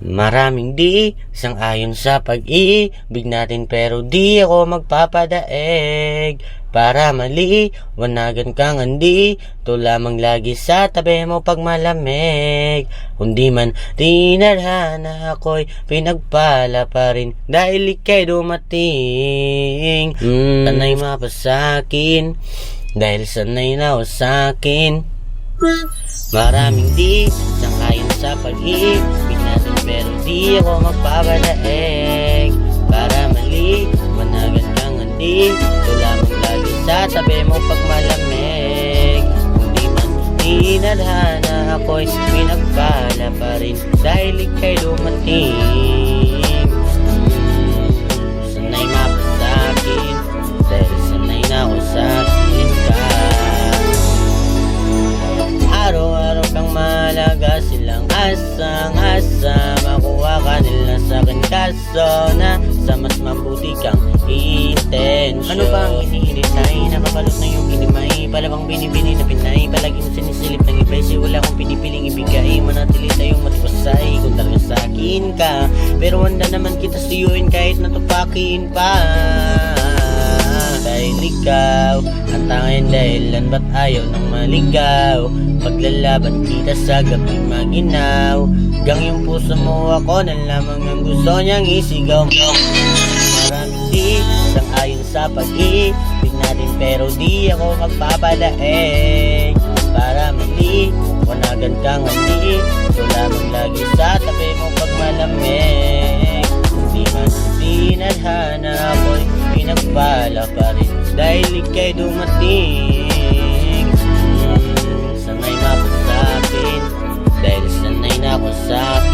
Maraming di sang-ayon sa pag-ibig natin, pero di ako magpapadaig. Para mali, wanagan kang hindi, ito lamang lagi sa tabi mo pag malamig. Kundi man tinadhana ako'y pinagpala pa rin, dahil ika'y dumating. Sanay mapasakin, dahil sanay na ako sa'kin. Maraming di sang-ayon sa pag-ibig natin, pero di ako magpapadaig. Para mali, wanagan kang hindi, ito lamang lagi sa tabi mo pag malamig. Hindi man tinadhana ako'y pinagpala pa rin, dahil ika'y dumating. Sanay mapasakin, dahil sanay na ako sa'kin ka. Araw-araw kang malaga, silang asang-asa makuha ka nila sa'kin, kaso na sa mas mabuti kang intensyon. Ano ba ang hinihintay? Nakabalot na yung hinimay, palabang binibini na pinay, palagi mo sinisilip ng iba'y si wala kong pinipiling ibigay. Manatili tayong matibasay kung talagang sa'kin ka, pero wanda naman kita suyuin kahit natupakin pa. Dahil ikaw ang tanging dahilan ba't ayaw nang maligaw. Paglalaban kita sa gabi maginaw, hanggang yung puso mo ako na lamang ang gusto niyang isigaw. Maraming di sang-ayon sa pag-ibig natin, pero di ako magpapadaig. Para mali, wanagan kang hindi, ito lamang lagi sa tabi mo pag malamig. Hindi man tinadhana ako'y pinagpala pa rin, dahil ika'y dumating. Sanay mapasakin, dahil sanay na ako sa'kin.